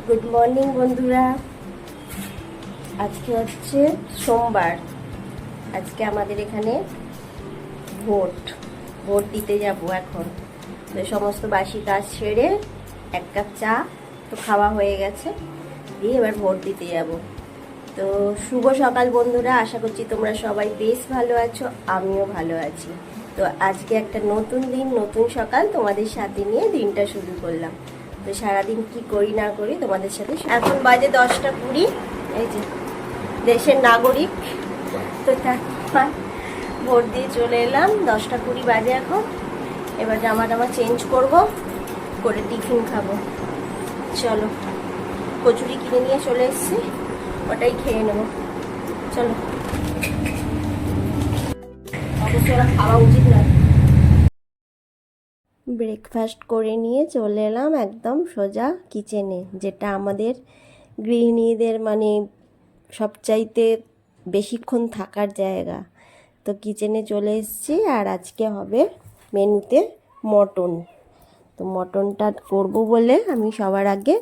Good morning বন্ধুরা। আজকে হচ্ছে সোমবার। আজকে আমাদের এখানে ভোট দিতে যাব এখন। তো সমস্ত বাসি কাজ সেরে এক কাপ চা তো খাওয়া হয়ে গেছে, দিয়ে এবার ভোট দিতে যাব। তো শুভ সকাল বন্ধুরা, আশা করছি তোমরা সবাই বেশ ভালো আছো, আমিও ভালো আছি। তো আজকে একটা নতুন দিন, নতুন সকাল তোমাদের সাথে নিয়ে দিনটা শুরু করলাম। তো সারাদিন কি করি না করি তোমাদের সাথে। এখন বাজে 10টা 20, এই যে দেশের নাগরিক। তো তারপর ভোট দিয়ে চলে এলাম, 10টা 20 বাজে এখন। এবার জামা টামা চেঞ্জ করে টিফিন খাবো। চলো, কচুরি কিনে নিয়ে চলে এসেছি, ওটাই খেয়ে নেবো। চলো, অবশ্যই ওরা খাওয়া উচিত না। ব্রেকফাস্ট করে নিয়ে চলে এলাম একদম সোজা কিচেনে, যেটা আমাদের গৃহিণীদের মানে সবচাইতে বেশিক্ষণ থাকার জায়গা। তো কিচেনে চলে এসেছি, আর আজকে হবে মেনুতে মটন। তো মটনটা করব বলে আমি সবার আগে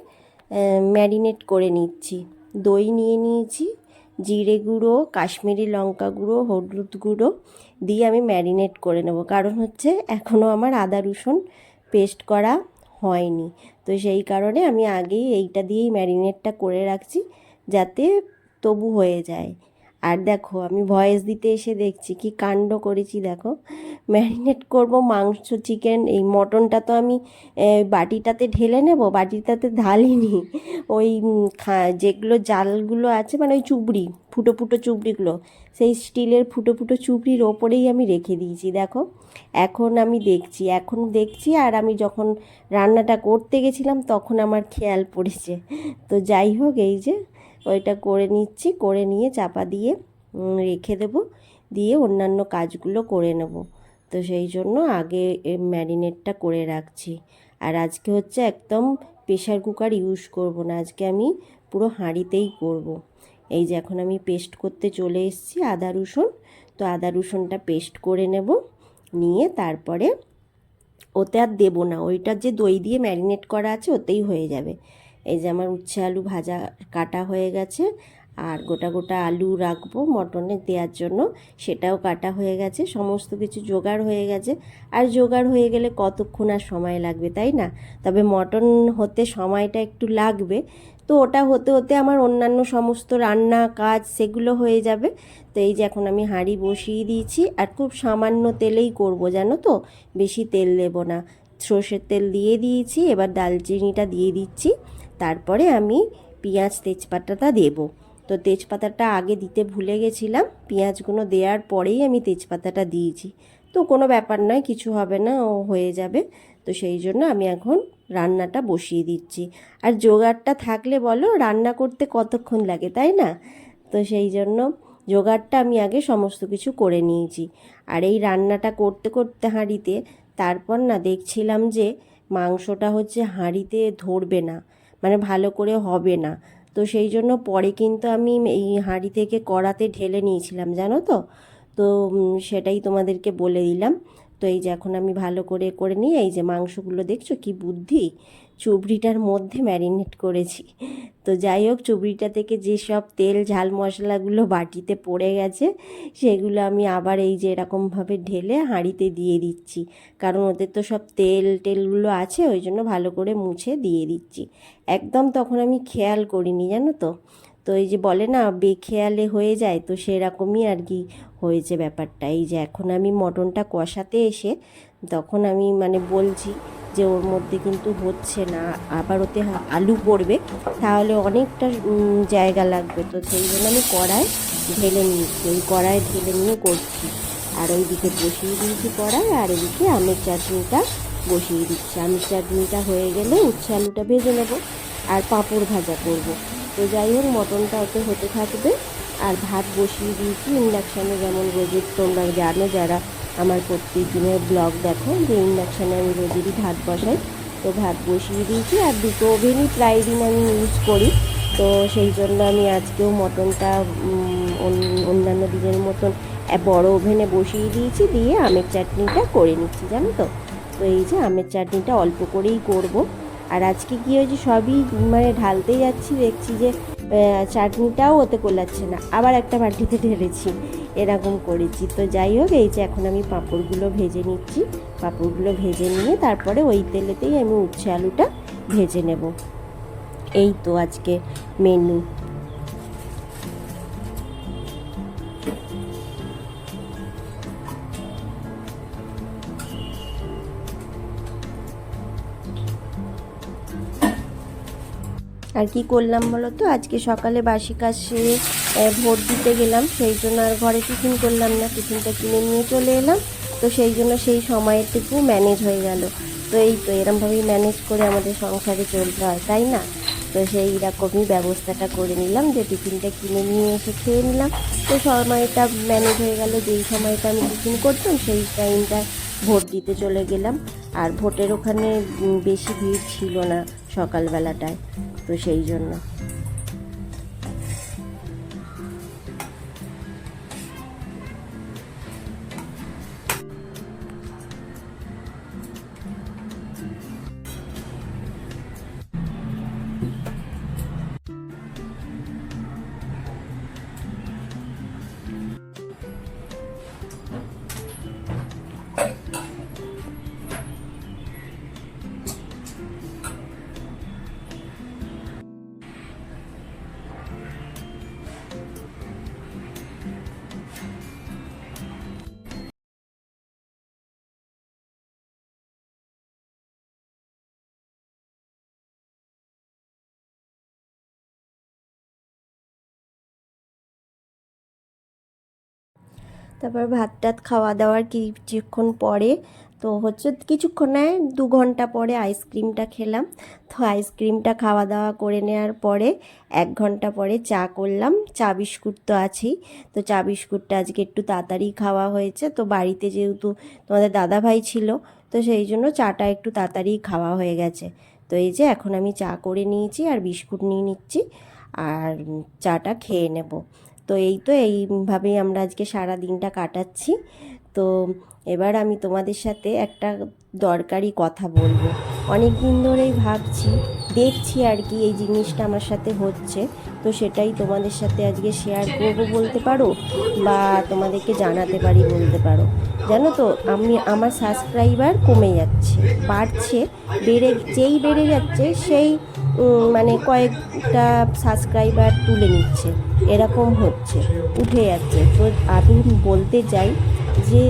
ম্যারিনেট করে নিচ্ছি। দই নিয়ে নিয়েছি, জিরে গুঁড়ো, কাশ্মীরি লঙ্কা গুঁড়ো, হলুদ গুঁড়ো দিয়ে আমি ম্যারিনেট করে নেব। কারণ হচ্ছে এখনও আমার আদা রসুন পেস্ট করা হয়নি, তো সেই কারণে আমি আগেই এইটা দিয়েই ম্যারিনেটটা করে রাখছি, যাতে তবু হয়ে যায়। আর দেখো, আমি ভয়েস দিতে এসে দেখছি কি কাণ্ড করেছি। দেখো, ম্যারিনেট করব মাংস, চিকেন, এই মটনটা তো আমি বাটিটাতে ঢেলে নেব, বাটিটাতে ঢালিনি। ওই যেগুলো জালগুলো আছে, মানে ওই চুবড়ি, ফুটো ফুটো চুবড়িগুলো, সেই স্টিলের ফুটো ফুটো চুবড়ির ওপরেই আমি রেখে দিয়েছি। দেখো, এখন দেখছি আর আমি যখন রান্নাটা করতে গেছিলাম তখন আমার খেয়াল পড়েছে। তো যাই হোক, এই যে ওইটা করে নিচ্ছি, করে নিয়ে চাপা দিয়ে রেখে দেব, দিয়ে অন্যান্য কাজগুলো করে নেব। তো সেই জন্য আগে ম্যারিনেটটা করে রাখছি। আর আজকে হচ্ছে একদম প্রেশার কুকার ইউজ করব না, আজকে আমি পুরো হাঁড়িতেই করব। এই যে এখন আমি পেস্ট করতে চলে এসেছি আদা রসুন। তো আদা রসুনটা পেস্ট করে নেব, নিয়ে তারপরে ওতে আর দেবো না, ওইটার যে দই দিয়ে ম্যারিনেট করা আছে ওতেই হয়ে যাবে। এই যে আমার উচ্ছে আলু ভাজা কাটা হয়ে গেছে, আর গোটা গোটা আলু রাখবো মটনে দেওয়ার জন্য, সেটাও কাটা হয়ে গেছে। সমস্ত কিছু জোগাড় হয়ে গেছে। আর জোগাড় হয়ে গেলে কতক্ষণ আর সময় লাগবে, তাই না? তবে মটন হতে সময়টা একটু লাগবে। তো ওটা হতে হতে আমার অন্যান্য সমস্ত রান্না কাজ সেগুলো হয়ে যাবে। তো এই যে এখন আমি হাঁড়ি বসিয়ে দিয়েছি, আর খুব সামান্য তেলেই করব, জানো তো, বেশি তেল দেবো না। সর্ষের তেল দিয়ে দিয়েছি, এবার দালচিনিটা দিয়ে দিচ্ছি। তারপরে আমি পেঁয়াজ তেজপাতাটা দেবো। তো তেজপাতাটা আগে দিতে ভুলে গেছিলাম, পেঁয়াজগুলো দেওয়ার পরেই আমি তেজপাতাটা দিয়েছি। তো কোনো ব্যাপার নয়, কিছু হবে না, ও হয়ে যাবে। তো সেই জন্য আমি এখন রান্নাটা বসিয়ে দিচ্ছি। আর জোগাড়টা থাকলে বলো রান্না করতে কতক্ষণ লাগে, তাই না? তো সেই জন্য জোগাড়টা আমি আগে সমস্ত কিছু করে নিয়েছি। আর এই রান্নাটা করতে করতে হাঁড়িতে, তারপর না দেখছিলাম যে মাংসটা হচ্ছে হাঁড়িতে ধরবে না, মানে ভালো করে হবে না। তো সেই জন্য পরে কিন্তু আমি এই হাঁড়ি থেকে কড়াতে ঢেলে নিয়েছিলাম, জানো তো। তো সেটাই তোমাদেরকে বলে দিলাম। তো এই যে এখন আমি ভালো করে করে নিয়ে, এই যে মাংসগুলো দেখছো কি বুদ্ধি, চুবড়িটার মধ্যে ম্যারিনেট করেছি। তো যাই হোক, চুবড়িটা থেকে যেসব তেল ঝাল মশলাগুলো বাটিতে পড়ে গেছে, সেগুলো আমি আবার এই যে এরকমভাবে ঢেলে হাঁড়িতে দিয়ে দিচ্ছি। কারণ ওদের তো সব তেলগুলো আছে, ওই জন্য ভালো করে মুছে দিয়ে দিচ্ছি। একদম তখন আমি খেয়াল করিনি, জানো তো। তো এই যে বলে না বেখেয়ালে হয়ে যায়, তো সেরকমই আর কি হয়েছে ব্যাপারটা। এই যে এখন আমি মটনটা কষাতে এসে তখন আমি মানে বলছি যে ওর মধ্যে কিন্তু হচ্ছে না, আবার ওতে আলু পড়বে, তাহলে অনেকটা জায়গা লাগবে। তো সেই জন্য আমি কড়ায় ঢেলে নিচ্ছি, ওই কড়ায় ঢেলে নিয়ে করছি। আর ওইদিকে বসিয়ে দিয়েছি কড়াই, আর এদিকে আমের চাটনিটা বসিয়ে দিচ্ছি। আমের চাটনিটা হয়ে গেলে উচ্ছে আলুটা ভেজে নেব, আর পাঁপড় ভাজা করব। তো যাই হোক, মটনটা ওতে হতে থাকবে। আর ভাত বসিয়ে দিয়েছি ইন্ডাকশানে, যেমন রোজের তোমরা জানো যারা আমার প্রত্যেক দিনের ব্লগ দেখো, যে ইন্ডাকশানে আমি রোজেরই ভাত বসাই। তো ভাত বসিয়ে দিয়েছি, আর দুটো ওভেনই প্রায় দিন আমি ইউজ করি। তো সেই জন্য আমি আজকেও মটনটা অন্যান্য দিনের মতন বড় ওভেনে বসিয়ে দিয়েছি, দিয়ে আমের চাটনিটা করে নিচ্ছি, জানো তো। তো এই যে আমের চাটনিটা অল্প করেই করব, আর আজকে কী হয়েছে, সবই মানে ঢালতেই যাচ্ছি, দেখছি যে চাটনিটাও ওতে কোলাচ্ছে না, আবার একটা বাটিতে ঢেলেছি, এরকম করেছি। তো যাই হোক, এই যে এখন আমি পাঁপড়গুলো ভেজে নিচ্ছি। পাঁপড়গুলো ভেজে নিয়ে তারপরে ওই তেলেতেই আমি উচ্ছে আলুটা ভেজে নেব। এই তো আজকে মেনু। আর কি করলাম বলো তো, আজকে সকালে বাসি কাজ সেরে ভোট দিতে গেলাম, সেই জন্য আর ঘরে টিফিন করলাম না, টিফিনটা কিনে নিয়ে চলে এলাম। তো সেই জন্য সেই সময়টুকু ম্যানেজ হয়ে গেল। তো এই তো এরমভাবেই ম্যানেজ করে আমাদের সংসারে চলতে হয়, তাই না? তো সেই রকমই ব্যবস্থাটা করে নিলাম, যে টিফিনটা কিনে নিয়ে এসে খেয়ে নিলাম। তো সময়টা ম্যানেজ হয়ে গেল, যেই সময়টা আমি টিফিন করতাম সেই টাইমটা ভোট দিতে চলে গেলাম। আর ভোটের ওখানে বেশি ভিড় ছিল না সকালবেলাটায়, তো সেই জন্য। তারপর ভাত টাত খাওয়া দাওয়ার কিছুক্ষণ পরে, তো হচ্ছে কিছুক্ষণ নয় 2 ঘন্টা পরে আইসক্রিমটা খেলাম। তো আইসক্রিমটা খাওয়া দাওয়া করে নেওয়ার পরে 1 ঘন্টা পরে চা করলাম। চা বিস্কুট তো আছেই, তো চা বিস্কুটটা আজকে একটু তাড়াতাড়ি খাওয়া হয়েছে। তো বাড়িতে যেহেতু তোমাদের দাদাভাই ছিল, তো সেই জন্য চাটা একটু তাড়াতাড়ি খাওয়া হয়ে গেছে। তো এই যে এখন আমি চা করে নিয়েছি আর বিস্কুট নিয়ে নিচ্ছি, আর চাটা খেয়ে নেব। তো এই তো এইভাবেই আমরা আজকে সারা দিনটা কাটাচ্ছি। তো এবার আমি তোমাদের সাথে একটা দরকারি কথা বলবো। অনেক দিন ধরেই ভাবছি, দেখছি আর কি এই জিনিসটা আমার সাথে হচ্ছে, তো সেটাই তোমাদের সাথে আজকে শেয়ার করব বলতে পারো, বা তোমাদেরকে জানাতে পারি বলতে পারো। জানো তো, আমার সাবস্ক্রাইবার কমে যাচ্ছে, বাড়ছে, বেড়ে যাচ্ছে, সেই মানে কয়েকটা সাবস্ক্রাইবার তুলে নিচ্ছে, এরকম হচ্ছে, উঠে যাচ্ছে। তো আমি বলতে চাই যে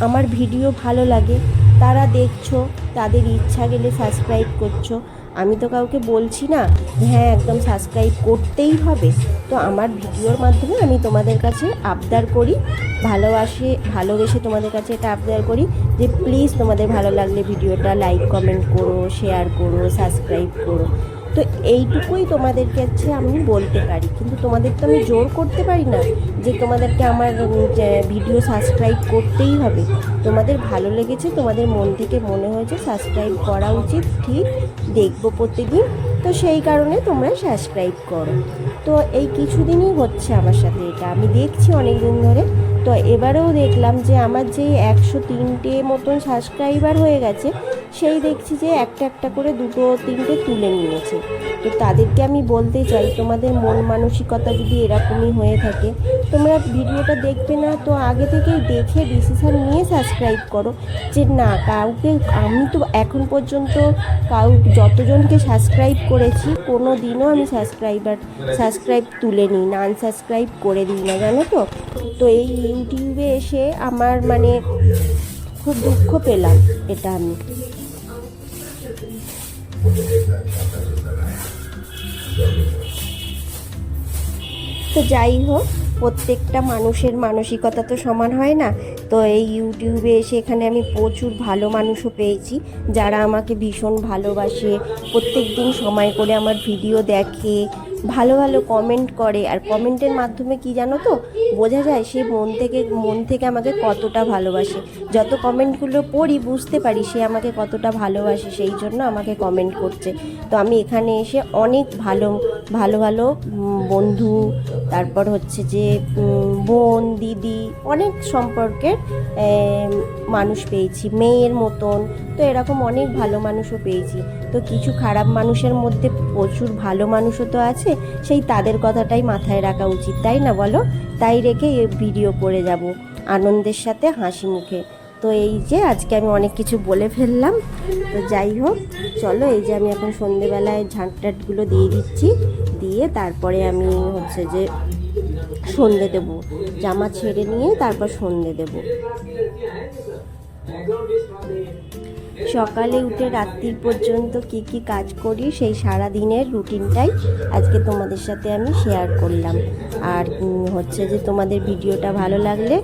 আমার ভিডিও ভালো লাগে, তারা দেখছো, তাদের ইচ্ছা গেলে সাবস্ক্রাইব করছো। আমি তো কাউকে বলছি না হ্যাঁ একদম সাবস্ক্রাইব করতেই হবে। তো আমার ভিডিওর মাধ্যমে আমি তোমাদের কাছে আবদার করি, ভালোবেসে তোমাদের কাছে এটা আবদার করি যে প্লিজ তোমাদের ভালো লাগলে ভিডিওটা লাইক কমেন্ট করো, শেয়ার করো, সাবস্ক্রাইব করো। তো এইটুকুই তোমাদের কাছে আমি বলতে পারি, কিন্তু তোমাদের তো আমি জোর করতে পারি না যে তোমাদেরকে আমার ভিডিও সাবস্ক্রাইব করতেই হবে। তোমাদের ভালো লেগেছে, তোমাদের মন থেকে মনে হয়েছে সাবস্ক্রাইব করা উচিত, ঠিক, দেখবো প্রত্যেকদিন, তো সেই কারণে তোমরা সাবস্ক্রাইব করো। তো এই কিছুদিনই হচ্ছে আমার সাথে এটা, আমি দেখছি অনেক দিন ধরে। তো এবারেও দেখলাম যে আমার যে 103টে মতন সাবস্ক্রাইবার হয়ে গেছে, সেই দেখছি যে একটা একটা করে 2-3টে তুলে নিয়েছে। তো তাদেরকে আমি বলতে চাই, তোমাদের মন মানসিকতা যদি এরকমই হয়ে থাকে, তোমরা ভিডিওটা দেখবে না তো আগে থেকেই দেখে ডিসিশান নিয়ে সাবস্ক্রাইব করো, যে না কাউকে, আমি তো এখন পর্যন্ত যতজনকে সাবস্ক্রাইব করেছি কোনো দিনও আমি সাবস্ক্রাইব তুলে নিই না, আনসাবস্ক্রাইব করে দিই না, জানো তো। তো এই ইউটিউবে এসে আমার মানে খুব দুঃখ পেলাম, এটা আমি। তো যাই হোক, প্রত্যেকটা মানুষের মানসিকতা তো সমান হয় না। তো এই ইউটিউবে এসে এখানে আমি প্রচুর ভালো মানুষও পেয়েছি, যারা আমাকে ভীষণ ভালোবাসে, প্রত্যেক দিন সময় করে আমার ভিডিও দেখে, ভালো ভালো কমেন্ট করে। আর কমেন্টের মাধ্যমে কি জানো তো বোঝা যায় সে মন থেকে আমাকে কতটা ভালোবাসে। যত কমেন্টগুলো পড়ি বুঝতে পারি সে আমাকে কতটা ভালোবাসে, সেই জন্য আমাকে কমেন্ট করছে। তো আমি এখানে এসে অনেক ভালো ভালো ভালো বন্ধু, তারপর হচ্ছে যে বোন, দিদি, অনেক সম্পর্কের মানুষ পেয়েছি, মেয়ের মতন। তো এরকম অনেক ভালো মানুষও পেয়েছি। তো কিছু খারাপ মানুষের মধ্যে প্রচুর ভালো মানুষও তো আছে, সেই তাদের কথাটাই মাথায় রাখা উচিত, তাই না বলো? তাই রেখে ভিডিও করে যাব আনন্দের সাথে, হাসি মুখে। তো এই যে আজকে আমি অনেক কিছু বলে ফেললাম। তো যাই হোক, চলো, এই যে আমি এখন সন্ধেবেলায় ঝাঁটটাটগুলো দিয়ে দিচ্ছি, দিয়ে তারপরে আমি হচ্ছে যে সন্ধে দেবো, জামা ছেড়ে নিয়ে তারপর সন্ধে দেবো। সকালে উঠে রাত্রির পর্যন্ত কি কি কাজ করি সেই সারা দিনের রুটিনটাই আজকে তোমাদের সাথে আমি শেয়ার করলাম। আর হচ্ছে যে তোমাদের ভিডিওটা ভালো লাগলে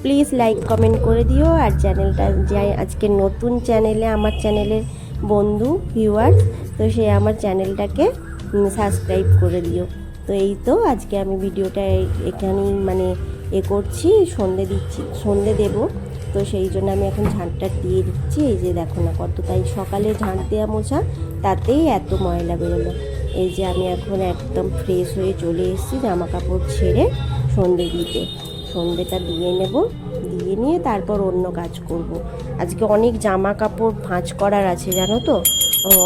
প্লিজ লাইক কমেন্ট করে দিও। আর চ্যানেলটা যে আজকে নতুন চ্যানেলে, আমার চ্যানেলের বন্ধু ভিউয়ার্স, তো সে আমার চ্যানেলটাকে সাবস্ক্রাইব করে দিও। তো এই তো আজকে আমি ভিডিওটা এখানেই মানে করছি, সন্ধে দেবো। তো সেই জন্য আমি এখন ঝাঁটটা দিয়ে দিচ্ছি। এই যে দেখো না কত, তাই সকালে ঝাঁট দেওয়া মোছা তাতেই এত ময়লা বেরোলো। এই যে আমি এখন একদম ফ্রেশ হয়ে চলে এসেছি জামা কাপড় ছেড়ে সন্ধে দিতে। সন্ধেটা দিয়ে নেব, দিয়ে নিয়ে তারপর অন্য কাজ করব। আজকে অনেক জামা কাপড় ভাঁজ করার আছে জানো তো,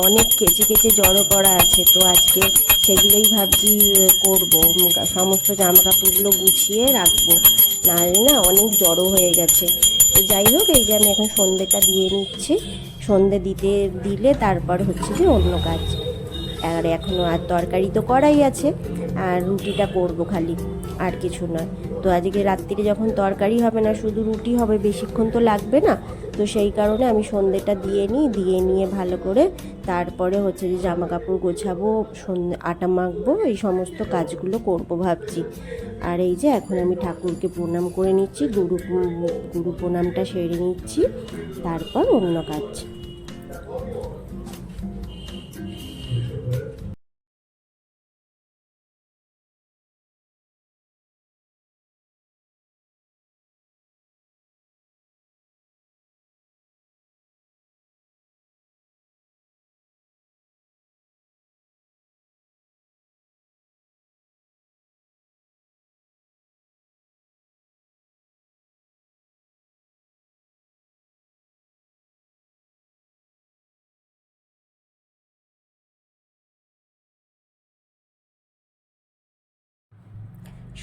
অনেক কেচে কেচে জড়ো করা আছে। তো আজকে সেগুলোই ভাবছি করব, সমস্ত জামা কাপড়গুলো গুছিয়ে রাখবো, নাহলে না অনেক জড়ো হয়ে গেছে। তো যাই হোক, এই যে আমি এখন সন্ধেটা দিয়ে নিচ্ছি। সন্ধে দিলে তারপর হচ্ছে যে অন্য কাজ। আর এখনও আর তরকারি তো করাই আছে, আর রুটিটা করব খালি, আর কিছু নয়। তো আজকে রাত্রিরে যখন তরকারি হবে না, শুধু রুটি হবে, বেশিক্ষণ তো লাগবে না। তো সেই কারণে আমি সন্ধেটা দিয়ে নিয়ে ভালো করে তারপরে হচ্ছে যে জামা কাপড় গোছাবো, আটা মাখবো, এই সমস্ত কাজগুলো করব ভাবছি। আর এই যে এখন আমি ঠাকুরকে প্রণাম করে নিচ্ছি, গুরু প্রণামটা সেরে নিচ্ছি, তারপর অন্য কাজ।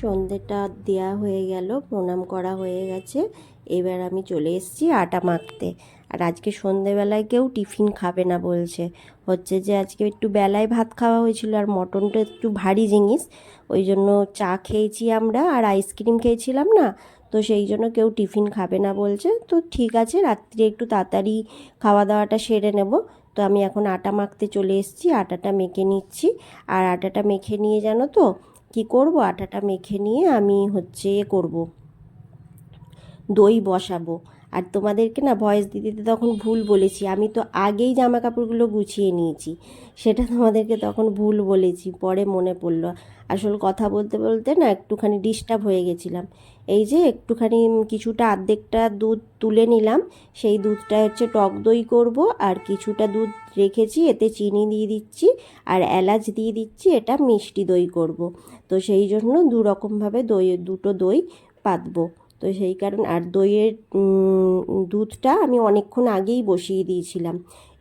সন্ধেটা দেয়া হয়ে গেল, প্রণাম করা হয়ে গেছে। এবার আমি চলে এসেছি আটা মাখতে। আর আজকে সন্ধেবেলায় কেউ টিফিন খাবে না বলছে, হচ্ছে যে আজকে একটু বেলায় ভাত খাওয়া হয়েছিল, আর মটনটা একটু ভারী জিনিস, ওই জন্য চা খেয়েছি আমরা, আর আইসক্রিম খেয়েছিলাম না। তো সেই জন্য কেউ টিফিন খাবে না বলছে। তো ঠিক আছে, রাত্রে একটু তাড়াতাড়ি খাওয়া দাওয়াটা সেরে নেব। তো আমি এখন আটা মাখতে চলে এসেছি, আটাটা মেখে নিচ্ছি। আর আটাটা মেখে নিয়ে জানো তো কি করব, আটাটা মেখে নিয়ে আমি হচ্ছে করব, দই বসাবো। আর তোমাদেরকে না ভয়েস দিতে তখন ভুল বলেছি, আমি তো আগেই জামা কাপড়গুলো গুছিয়ে নিয়েছি, সেটা তোমাদেরকে তখন ভুল বলেছি, পরে মনে পড়লো। আসল কথা বলতে বলতে না একটুখানি ডিস্টার্ব হয়ে গেছিলাম। এই যে একটুখানি কিছুটা অর্ধেকটা দুধ তুলে নিলাম, সেই দুধটা হচ্ছে টক দই করব। আর কিছুটা দুধ রেখেছি, এতে চিনি দিয়ে দিচ্ছি আর এলাচ দিয়ে দিচ্ছি, এটা মিষ্টি দই করব। তো সেই জন্য দুরকমভাবে দুটো দই পাতবো। তো সেই কারণ, আর দইয়ের দুধটা আমি অনেকক্ষণ আগেই বসিয়ে দিয়েছিলাম।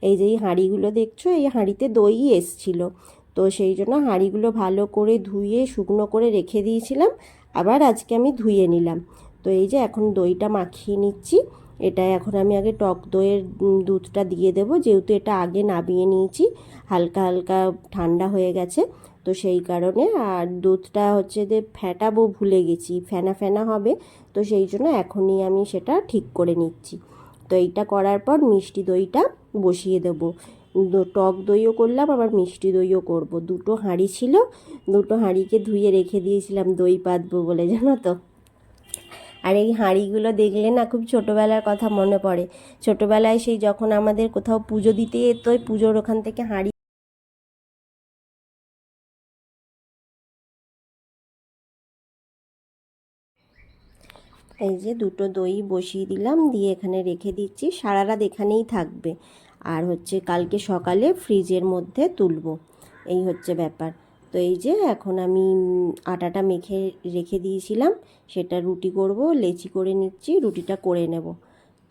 এই যে এই হাঁড়িগুলো দেখছো, এই হাঁড়িতে দই এসছিলো। তো সেই জন্য হাঁড়িগুলো ভালো করে ধুয়ে শুকনো করে রেখে দিয়েছিলাম, আবার আজকে আমি ধুয়ে নিলাম। তো এই যে এখন দইটা মাখিয়ে নিচ্ছি। এটা এখন আমি আগে টক দইয়ের দুধটা দিয়ে দেবো, যেহেতু এটা আগে নামিয়ে নিয়েছি, হালকা হালকা ঠান্ডা হয়ে গেছে। তো সেই কারণে, আর দুধটা হচ্ছে যে ফেটাবো ভুলে গেছি, ফেনা ফেনা হবে। তো সেই জন্য এখনই আমি সেটা ঠিক করে নিচ্ছি। তো এইটা করার পর মিষ্টি দইটা বসিয়ে দেবো। টক দইও করলাম, আবার মিষ্টি দইও করব। দুটো হাঁড়ি ছিল, দুটো হাঁড়িকে ধুয়ে রেখে দিয়েছিলাম দই পাতবো বলে, জানো তো। আর এই হাঁড়িগুলো দেখলে না খুব ছোটোবেলার কথা মনে পড়ে। ছোটোবেলায় সেই যখন আমাদের কোথাও পুজো দিতে যেত, পুজোর ওখান থেকে হাঁড়ি এই যে দুটো দই বসিয়ে দিলাম, দিয়ে এখানে রেখে দিচ্ছি, সারা রাত এখানেই থাকবে। আর হচ্ছে কালকে সকালে ফ্রিজের মধ্যে তুলবো, এই হচ্ছে ব্যাপার। তো এই যে এখন আমি আটাটা মেখে রেখে দিয়েছিলাম, সেটা রুটি করব, লেচি করে নিচ্ছি, রুটিটা করে নেব।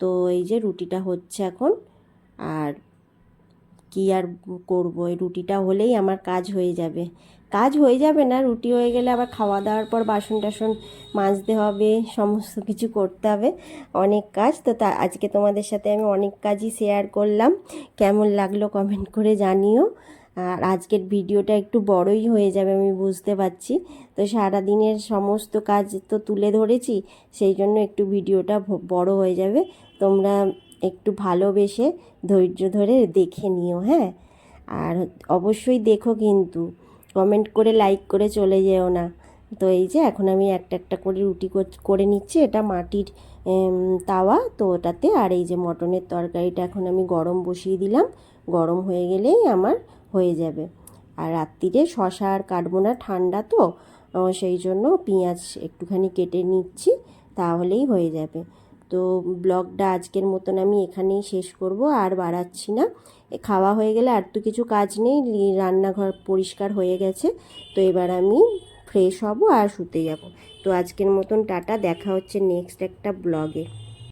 তো এই যে রুটিটা হচ্ছে এখন, আর কি আর করব, এই রুটিটা হলেই আমার কাজ হয়ে যাবে। কাজ হয়ে যাবে না, রুটি হয়ে গেলে আবার খাওয়া দাওয়ার পর বাসন টাসন মাজতে হবে, সমস্ত কিছু করতে হবে, অনেক কাজ। তো আজকে তোমাদের সাথে আমি অনেক কাজই শেয়ার করলাম, কেমন লাগলো কমেন্ট করে জানিও। আর আজকের ভিডিওটা একটু বড়ই হয়ে যাবে আমি বুঝতে পারছি, তো সারা দিনের সমস্ত কাজ তো তুলে ধরেছি, সেই জন্য একটু ভিডিওটা বড় হয়ে যাবে। তোমরা একটু ভালোবেসে ধৈর্য ধরে দেখে নিও, হ্যাঁ। আর অবশ্যই দেখো কিন্তু, কমেন্ট করে লাইক করে চলে যেও না। তো এই যে এখন আমি একটা একটা করে রুটি করে নিচ্ছি, এটা মাটির তাওয়া তো ওটাতে। আর এই যে মটনের তরকারিটা এখন আমি গরম বসিয়ে দিলাম, গরম হয়ে গেলেই আমার হয়ে যাবে। আর রাত্রিরে শশা আর কাটবো না, ঠান্ডা তো, সেই জন্য পেঁয়াজ একটুখানি কেটে নিচ্ছি, তাহলেই হয়ে যাবে। তো ব্লগটা আজকের মতন আমি এখানেই শেষ করব, আর বাড়াচ্ছি না। খাওয়া হয়ে গেলে আর তো কিছু কাজ নেই, রান্নাঘর পরিষ্কার হয়ে গেছে। তো এবার আমি ফ্রেশ হব আর শুতে যাব। তো আজকের মতন টাটা, দেখা হচ্ছে নেক্সট একটা ব্লগে।